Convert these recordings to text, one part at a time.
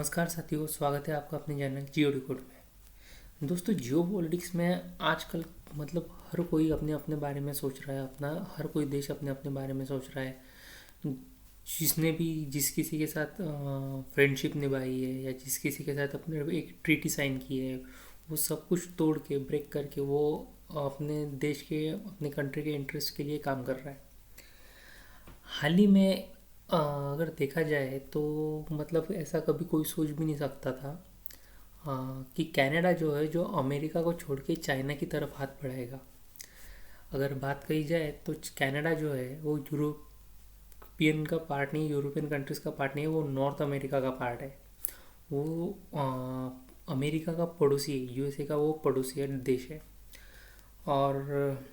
नमस्कार साथियों, स्वागत है आपका अपने चैनल जियो डिकोड में। दोस्तों, जियो पॉलिटिक्स में आजकल हर कोई अपने अपने बारे में सोच रहा है। हर कोई देश अपने अपने बारे में सोच रहा है। जिसने भी जिस किसी के साथ फ्रेंडशिप निभाई है या जिस किसी के साथ अपने एक ट्रीटी साइन की है, वो सब कुछ तोड़ के ब्रेक करके वो अपने देश के अपने कंट्री के इंटरेस्ट के लिए काम कर रहा है। हाल ही में अगर देखा जाए तो ऐसा कभी कोई सोच भी नहीं सकता था कि कनाडा जो है जो अमेरिका को छोड़ के चाइना की तरफ हाथ बढ़ाएगा। अगर बात कही जाए तो कनाडा जो है वो यूरोपियन का पार्ट नहीं, यूरोपियन कंट्रीज़ का पार्ट नहीं है, वो नॉर्थ अमेरिका का पार्ट है। वो अमेरिका का पड़ोसी है, यूएसए का वो पड़ोसी है, देश है। और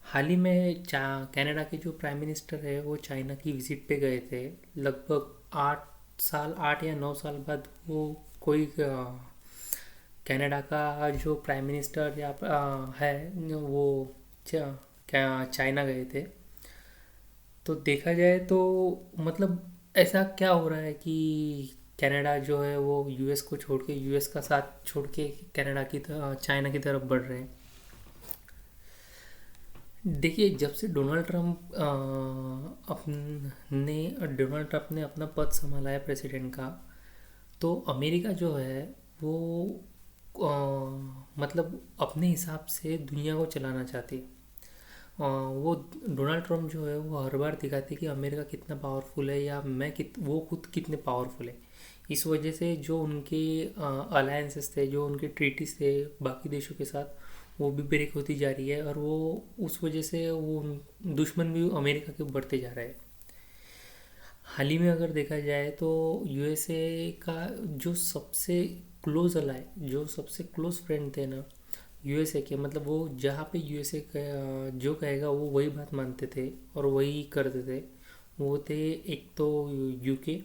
हाल ही में कनाडा के जो प्राइम मिनिस्टर है वो चाइना की विज़िट पे गए थे। लगभग 8 या 9 साल बाद वो कोई कनाडा का जो प्राइम मिनिस्टर या है वो क्या चाइना गए थे। तो देखा जाए तो ऐसा क्या हो रहा है कि कनाडा जो है वो यूएस को छोड़ के, यूएस का साथ छोड़ के चाइना की तरफ बढ़ रहे हैं। देखिए, जब से डोनाल्ड ट्रंप ने अपना पद संभाला है प्रेसिडेंट का, तो अमेरिका जो है वो अपने हिसाब से दुनिया को चलाना चाहती है। वो डोनाल्ड ट्रंप जो है वो हर बार दिखाते हैं कि अमेरिका कितना पावरफुल है या वो खुद कितने पावरफुल है। इस वजह से जो उनके अलायंसेस थे, जो उनके ट्रीटीज थे बाकी देशों के साथ, वो भी ब्रेक होती जा रही है। और वो उस वजह से वो दुश्मन भी अमेरिका के बढ़ते जा रहे हैं। हाल ही में अगर देखा जाए तो यूएसए का जो सबसे क्लोज अलाय, जो सबसे क्लोज फ्रेंड थे ना यूएसए के, वो जहाँ पे यूएसए जो कहेगा वो वही बात मानते थे और वही करते थे। वो थे एक तो यूके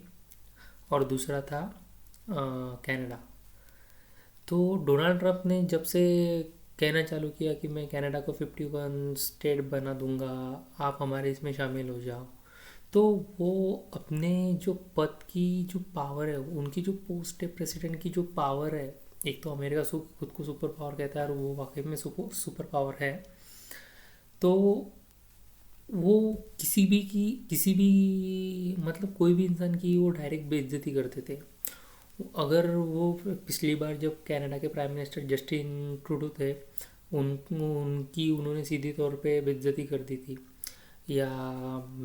और दूसरा था कनाडा। तो डोनाल्ड ट्रंप ने जब से कहना चालू किया कि मैं कनाडा को 51 स्टेट बना दूंगा, आप हमारे इसमें शामिल हो जाओ, तो वो अपने जो पद की जो पावर है, उनकी जो पोस्ट है प्रेसिडेंट की जो पावर है, एक तो अमेरिका खुद को सुपर पावर कहता है और वो वाकई में सुपर पावर है। तो वो किसी भी कोई भी इंसान की वो डायरेक्ट बेइज्जती करते थे। अगर वो पिछली बार जब कनाडा के प्राइम मिनिस्टर जस्टिन ट्रूडो थे, उनकी उन्होंने सीधी तौर पे बेइज्जती कर दी थी। या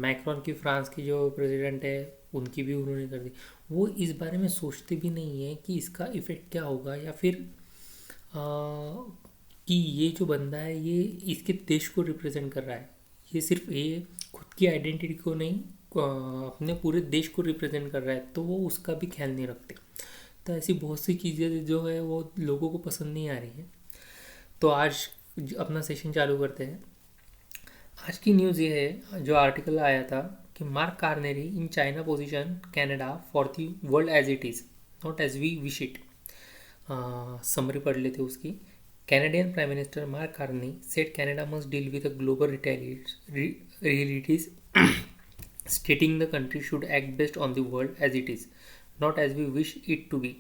मैक्रॉन की, फ्रांस की जो प्रेसिडेंट है, उनकी भी उन्होंने कर दी। वो इस बारे में सोचते भी नहीं है कि इसका इफ़ेक्ट क्या होगा, या फिर कि ये जो बंदा है ये इसके देश को रिप्रेजेंट कर रहा है। ये खुद की आइडेंटिटी को नहीं, अपने पूरे देश को रिप्रेजेंट कर रहा है, तो वो उसका भी ख्याल नहीं रखते। तो ऐसी बहुत सी चीज़ें जो है वो लोगों को पसंद नहीं आ रही है। तो आज अपना सेशन चालू करते हैं। आज की न्यूज़ ये है, जो आर्टिकल आया था कि Mark Carney in China position Canada for the world as it is, not as we wish it. Summary पढ़ लेते उसकी। Canadian prime minister Mark Carney said Canada must deal with the global realities, stating the country should act based on the world as it is, not as we wish it to be.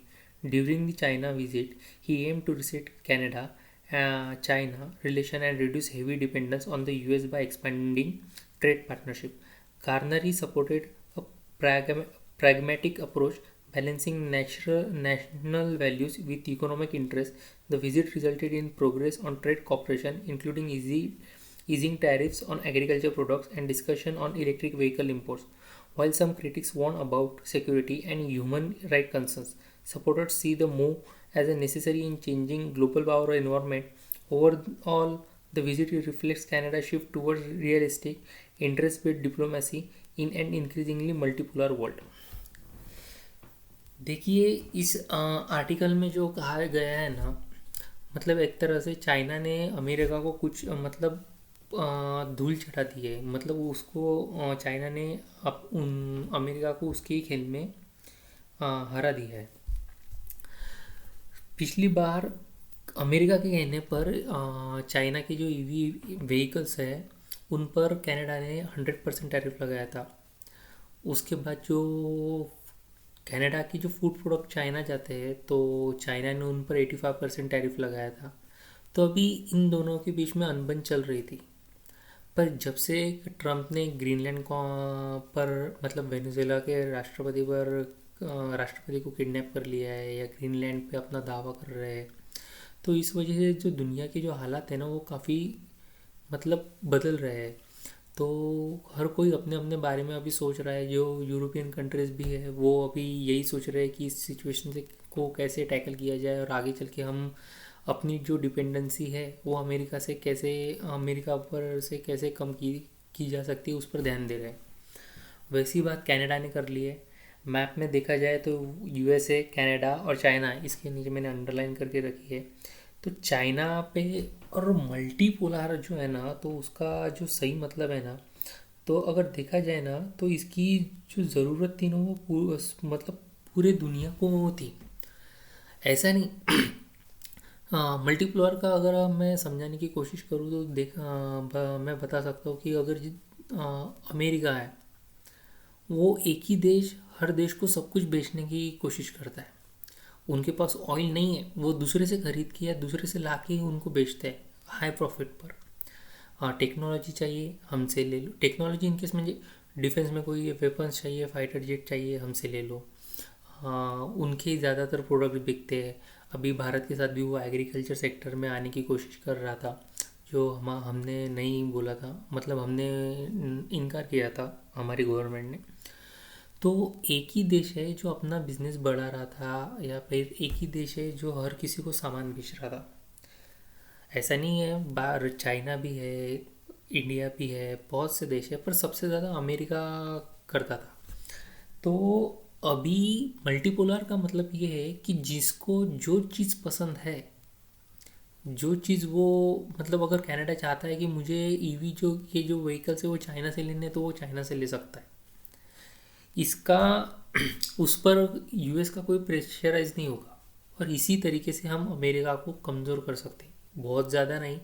During the China visit, he aimed to reset China relation and reduce heavy dependence on the US by expanding trade partnership. Carney supported a pragmatic approach, balancing national values with economic interests. The visit resulted in progress on trade cooperation, including easing tariffs on agriculture products and discussion on electric vehicle imports. While some critics warn about security and human rights concerns, supporters see the move as a necessary in changing global power environment. Overall, the visit reflects Canada's shift towards realistic, interest-based diplomacy in an increasingly multipolar world. देखिए, इस article में जो कहा गया है ना, एक तरह से चाइना ने अमेरिका को कुछ धूल चटा दी है। उसको चाइना ने अमेरिका को उसके ही खेल में हरा दिया है। पिछली बार अमेरिका के कहने पर चाइना के जो ईवी व्हीकल्स है उन पर कनाडा ने 100% टैरिफ लगाया था। उसके बाद जो कनाडा की जो फूड प्रोडक्ट चाइना जाते हैं तो चाइना ने उन पर 85% टैरिफ लगाया था। तो अभी इन दोनों के बीच में अनबन चल रही थी। पर जब से ट्रम्प ने ग्रीनलैंड को पर मतलब वेनेजुएला के राष्ट्रपति को किडनैप कर लिया है या ग्रीनलैंड पे अपना दावा कर रहे हैं, तो इस वजह से जो दुनिया के जो हालात है ना वो काफ़ी मतलब बदल रहे हैं। तो हर कोई अपने अपने बारे में अभी सोच रहा है। जो यूरोपियन कंट्रीज़ भी है वो अभी यही सोच रहे हैं कि इस सिचुएशन से को कैसे टैकल किया जाए और आगे चल के हम अपनी जो डिपेंडेंसी है वो अमेरिका पर से कैसे कम की जा सकती है, उस पर ध्यान दे रहे हैं। वैसी बात कनाडा ने कर ली है। मैप में देखा जाए तो यूएसए, कनाडा और चाइना, इसके नीचे मैंने अंडरलाइन करके रखी है। तो चाइना पे और मल्टीपोलर जो है ना, तो उसका जो सही मतलब है ना, तो अगर देखा जाए ना तो इसकी जो ज़रूरत थी ना वो मतलब पूरे दुनिया को थी। ऐसा नहीं मल्टीप्लायर का अगर मैं समझाने की कोशिश करूँ तो मैं बता सकता हूँ कि अगर अमेरिका है, वो एक ही देश हर देश को सब कुछ बेचने की कोशिश करता है। उनके पास ऑयल नहीं है, वो दूसरे से खरीद के या दूसरे से ला के उनको बेचते हैं हाई प्रॉफिट पर। हाँ, टेक्नोलॉजी चाहिए हमसे ले लो। टेक्नोलॉजी इनकेस में डिफेंस में कोई वेपन्स चाहिए, फाइटर जेट चाहिए, हमसे ले लो। हाँ, उनके ज़्यादातर प्रोडक्ट बिकते हैं। अभी भारत के साथ भी वो एग्रीकल्चर सेक्टर में आने की कोशिश कर रहा था, जो हमने नहीं बोला था, मतलब हमने इनकार किया था हमारी गवर्नमेंट ने। तो एक ही देश है जो अपना बिजनेस बढ़ा रहा था, या फिर एक ही देश है जो हर किसी को सामान बेच रहा था। ऐसा नहीं है, बाहर चाइना भी है, इंडिया भी है, बहुत से देश है, पर सबसे ज़्यादा अमेरिका करता था। तो अभी मल्टीपोलर का मतलब ये है कि जिसको जो चीज़ पसंद है, जो चीज़ वो मतलब अगर कनाडा चाहता है कि मुझे ईवी जो ये जो व्हीकल्स है वो चाइना से लेने, तो वो चाइना से ले सकता है। इसका उस पर यूएस का कोई प्रेशराइज नहीं होगा। और इसी तरीके से हम अमेरिका को कमज़ोर कर सकते हैं, बहुत ज़्यादा नहीं।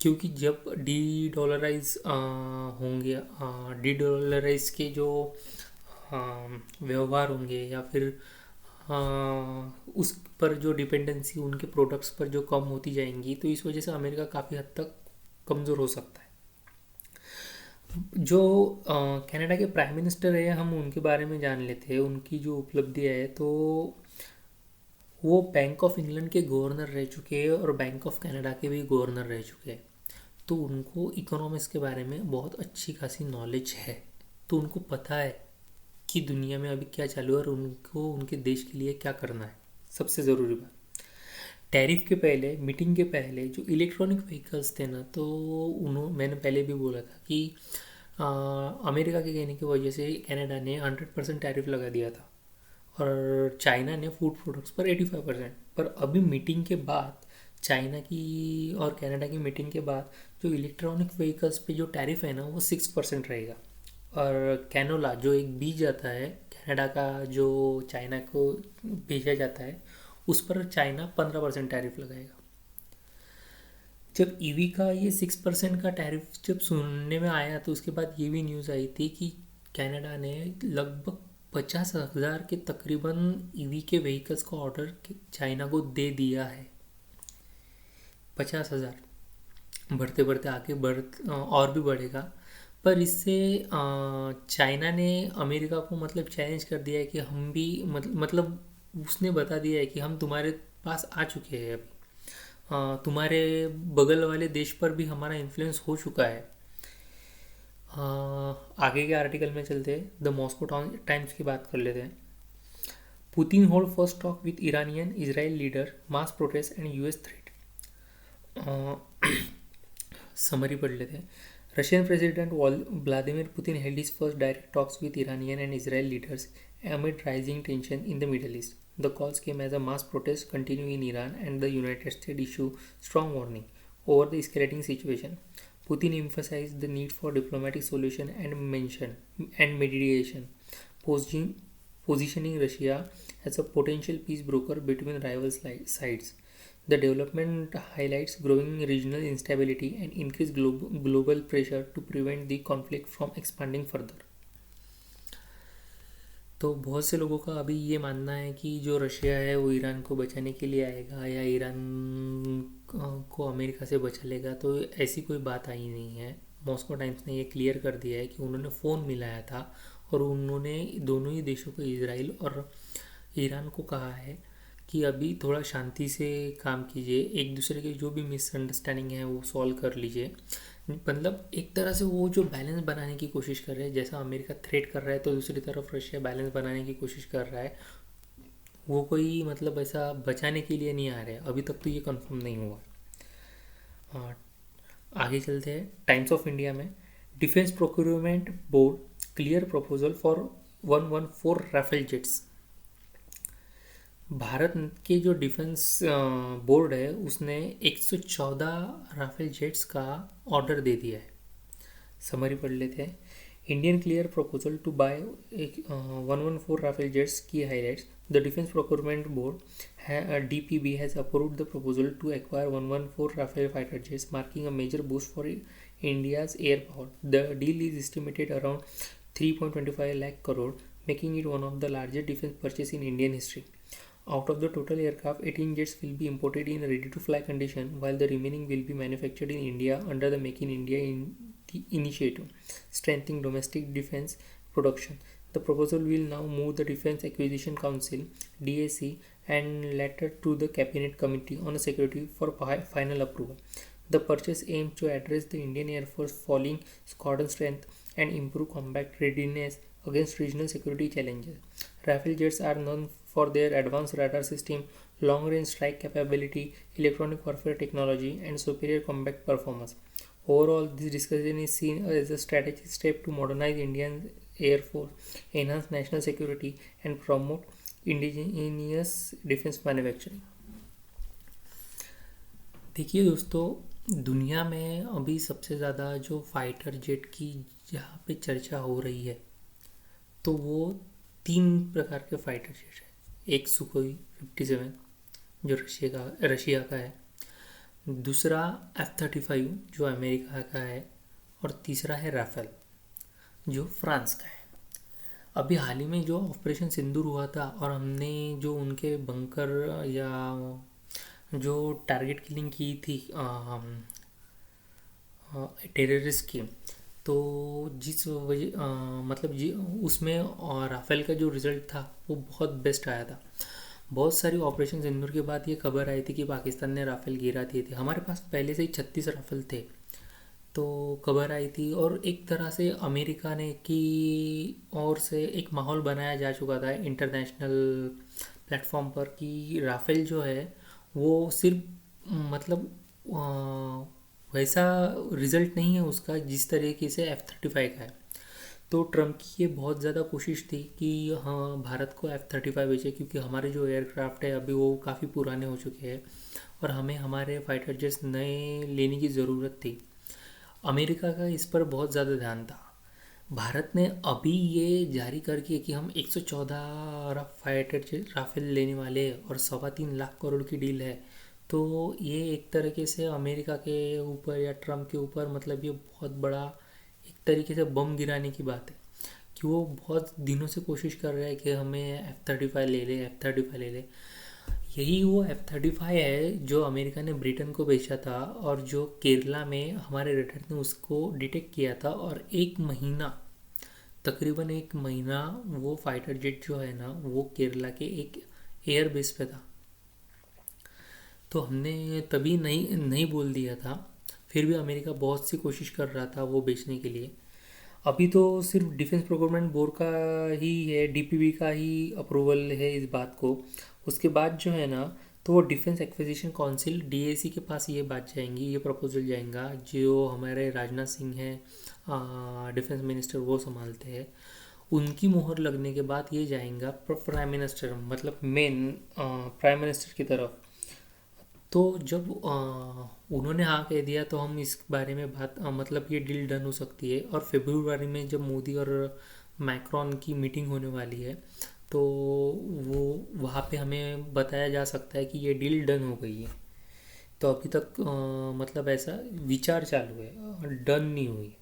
क्योंकि जब डी डॉलराइज होंगे, डी डॉलराइज के जो व्यवहार होंगे, या फिर उस पर जो डिपेंडेंसी उनके प्रोडक्ट्स पर जो कम होती जाएंगी, तो इस वजह से अमेरिका काफ़ी हद तक कमज़ोर हो सकता है। जो कनाडा के प्राइम मिनिस्टर है, हम उनके बारे में जान लेते हैं, उनकी जो उपलब्धियाँ है। तो वो बैंक ऑफ इंग्लैंड के गवर्नर रह चुके हैं और बैंक ऑफ कनाडा के भी गवर्नर रह चुके हैं। तो उनको इकोनॉमिक्स के बारे में बहुत अच्छी खासी नॉलेज है। तो उनको पता है कि दुनिया में अभी क्या चालू है और उनको उनके देश के लिए क्या करना है। सबसे ज़रूरी बात, टैरिफ के पहले, मीटिंग के पहले जो इलेक्ट्रॉनिक व्हीकल्स थे ना, तो उन्होंने, मैंने पहले भी बोला था कि अमेरिका के कहने की वजह से कनाडा ने 100% टैरिफ लगा दिया था और चाइना ने फूड प्रोडक्ट्स पर 85%। पर अभी मीटिंग के बाद, चाइना की और कनाडा की मीटिंग के बाद, जो इलेक्ट्रॉनिक व्हीकल्स पे जो टैरिफ है ना वो 6% रहेगा। और कैनोला जो एक बीज आता है कनाडा का, जो चाइना को भेजा जाता है, उस पर चाइना 15% टैरिफ लगाएगा। जब ईवी का ये 6% का टैरिफ जब सुनने में आया, तो उसके बाद ये भी न्यूज़ आई थी कि कनाडा ने लगभग 50,000 के तकरीबन ईवी के व्हीकल्स का ऑर्डर चाइना को दे दिया है। 50,000 बढ़ते बढ़ते आगे और भी बढ़ेगा। पर इससे चाइना ने अमेरिका को मतलब चैलेंज कर दिया है कि हम भी मतलब उसने बता दिया है कि हम तुम्हारे पास आ चुके हैं अभी। तुम्हारे बगल वाले देश पर भी हमारा इन्फ्लुएंस हो चुका है। आगे के आर्टिकल में चलते हैं, द मॉस्को टाइम्स की बात कर लेते हैं। Putin hold first talk with Iranian Israel leader, mass protest and US threat. Summary पढ़ लेते हैं। Russian president Vladimir Putin held his first direct talks with Iranian and Israel leaders amid rising tension in the Middle East. The calls came as a mass protests continue in Iran and the United States issue strong warning over the escalating situation. Putin emphasized the need for diplomatic solution and mediation, positioning Russia as a potential peace broker between rival sides. The development highlights growing regional instability and increased global pressure to prevent the conflict from expanding further. तो बहुत से लोगों का अभी ये मानना है कि जो रशिया है वो ईरान को बचाने के लिए आएगा या ईरान को अमेरिका से बचा लेगा, तो ऐसी कोई बात आई नहीं है। मॉस्को टाइम्स ने ये क्लियर कर दिया है कि उन्होंने फ़ोन मिलाया था और उन्होंने दोनों ही देशों को, इजराइल और ईरान को कहा है कि अभी थोड़ा शांति से काम कीजिए, एक दूसरे के जो भी मिसअंडरस्टैंडिंग है वो सॉल्व कर लीजिए। मतलब एक तरह से वो जो बैलेंस बनाने की कोशिश कर रहे हैं, जैसा अमेरिका थ्रेट कर रहा है तो दूसरी तरफ रशिया बैलेंस बनाने की कोशिश कर रहा है। वो कोई मतलब ऐसा बचाने के लिए नहीं आ रहे, अभी तक तो ये कंफर्म नहीं हुआ। हाँ, आगे चलते हैं। टाइम्स ऑफ इंडिया में defence procurement board clear proposal for 114 Rafale jets. Bharat के जो डिफेंस बोर्ड है उसने 114 राफेल जेट्स का ऑर्डर दे दिया है। समरी पढ़ लेते हैं। Indian clear proposal to buy 114 Rafale jets की highlights. The defence procurement board DPB has approved the proposal to acquire 114 Rafale fighter jets, marking a major boost for India's air power. The deal is estimated around 3.25 lakh crore, making it one of the largest defense purchases in Indian history. Out of the total aircraft, 18 jets will be imported in ready-to-fly condition, while the remaining will be manufactured in India under the Make in India initiative, strengthening domestic defense production. The proposal will now move the Defence Acquisition Council (DAC) and later to the Cabinet Committee on Security for final approval. The purchase aims to address the Indian Air Force falling squadron strength and improve combat readiness against regional security challenges. Rafale jets are known for their advanced radar system, long-range strike capability, electronic warfare technology, and superior combat performance. Overall, this discussion is seen as a strategic step to modernize Indian Air Force, enhance national security, and promote indigenous defense manufacturing. देखिए दोस्तों, दुनिया में अभी सबसे ज़्यादा जो fighter jet की जहाँ पे चर्चा हो रही है तो वो 3 प्रकार के फाइटर जेट है। एक सुखोई 57 जो रशिया का है, दूसरा F-35 जो अमेरिका का है, और तीसरा है राफेल जो फ्रांस का है। अभी हाल ही में जो ऑपरेशन सिंदूर हुआ था और हमने जो उनके बंकर या जो टारगेट किलिंग की थी टेररिस्ट की, तो जिस वजह मतलब जी उसमें राफेल का जो रिज़ल्ट था वो बहुत बेस्ट आया था। बहुत सारी ऑपरेशन सिंदूर के बाद ये खबर आई थी कि पाकिस्तान ने राफेल गिरा दिए थे। हमारे पास पहले से ही 36 राफेल थे, तो खबर आई थी और एक तरह से अमेरिका ने की ओर से एक माहौल बनाया जा चुका था इंटरनेशनल प्लेटफॉर्म पर कि राफेल जो है वो सिर्फ मतलब वैसा रिज़ल्ट नहीं है उसका जिस तरीके से F-35 का है। तो ट्रम्प की ये बहुत ज़्यादा कोशिश थी कि हाँ भारत को F-35 बेचे, क्योंकि हमारे जो एयरक्राफ्ट है अभी वो काफ़ी पुराने हो चुके हैं और हमें हमारे फाइटर जेट्स नए लेने की ज़रूरत थी। अमेरिका का इस पर बहुत ज़्यादा ध्यान था। भारत ने अभी ये जारी करके कि हम 114 फाइटर जेट राफेल लेने वाले हैं और 3.25 लाख करोड़ की डील है, तो ये एक तरीके से अमेरिका के ऊपर या ट्रम्प के ऊपर मतलब ये बहुत बड़ा एक तरीके से बम गिराने की बात है कि वो बहुत दिनों से कोशिश कर रहे हैं कि हमें F-35 ले ले, F-35 ले ले। यही वो F-35 है जो अमेरिका ने ब्रिटेन को बेचा था और जो केरला में हमारे रेडर ने उसको डिटेक्ट किया था, और तकरीबन एक महीना वो फाइटर जेट जो है ना वो केरला के एक एयर बेस पे था। तो हमने तभी नहीं नहीं बोल दिया था, फिर भी अमेरिका बहुत सी कोशिश कर रहा था वो बेचने के लिए। अभी तो सिर्फ डिफेंस प्रोक्योरमेंट बोर्ड का ही है, DPB का ही अप्रूवल है इस बात को। उसके बाद जो है ना तो वो डिफेंस एक्विजिशन काउंसिल DAC के पास ये बात जाएंगी, ये प्रपोजल जाएगा जो हमारे राजनाथ सिंह हैं डिफेंस मिनिस्टर वो संभालते हैं। उनकी मोहर लगने के बाद ये जाएगा प्राइम मिनिस्टर मतलब मेन प्राइम मिनिस्टर की तरफ। तो जब उन्होंने हाँ कह दिया तो हम इस बारे में बात मतलब ये डील डन हो सकती है। और फरवरी में जब मोदी और मैक्रॉन की मीटिंग होने वाली है तो वो वहाँ पे हमें बताया जा सकता है कि ये डील डन हो गई है। तो अभी तक मतलब ऐसा विचार चालू है, डन नहीं हुई।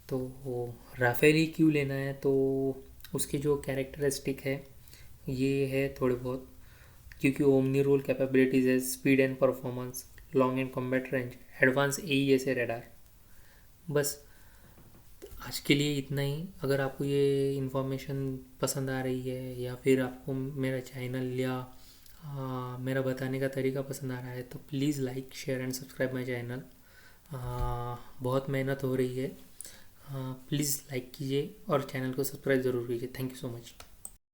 तो राफेल ही क्यों लेना है, तो उसके जो कैरेक्टरिस्टिक है ये है थोड़े बहुत, क्योंकि ओमनी रोल कैपेबिलिटीज़ है, speed and performance, long and combat range, advance AES radar. बस आज के लिए इतना ही। अगर आपको ये इन्फॉर्मेशन पसंद आ रही है या फिर आपको मेरा चैनल या मेरा बताने का तरीका पसंद आ रहा है तो please like share and subscribe my channel. बहुत मेहनत हो रही है, प्लीज़ लाइक कीजिए और चैनल को सब्सक्राइब ज़रूर कीजिए। Thank you so much.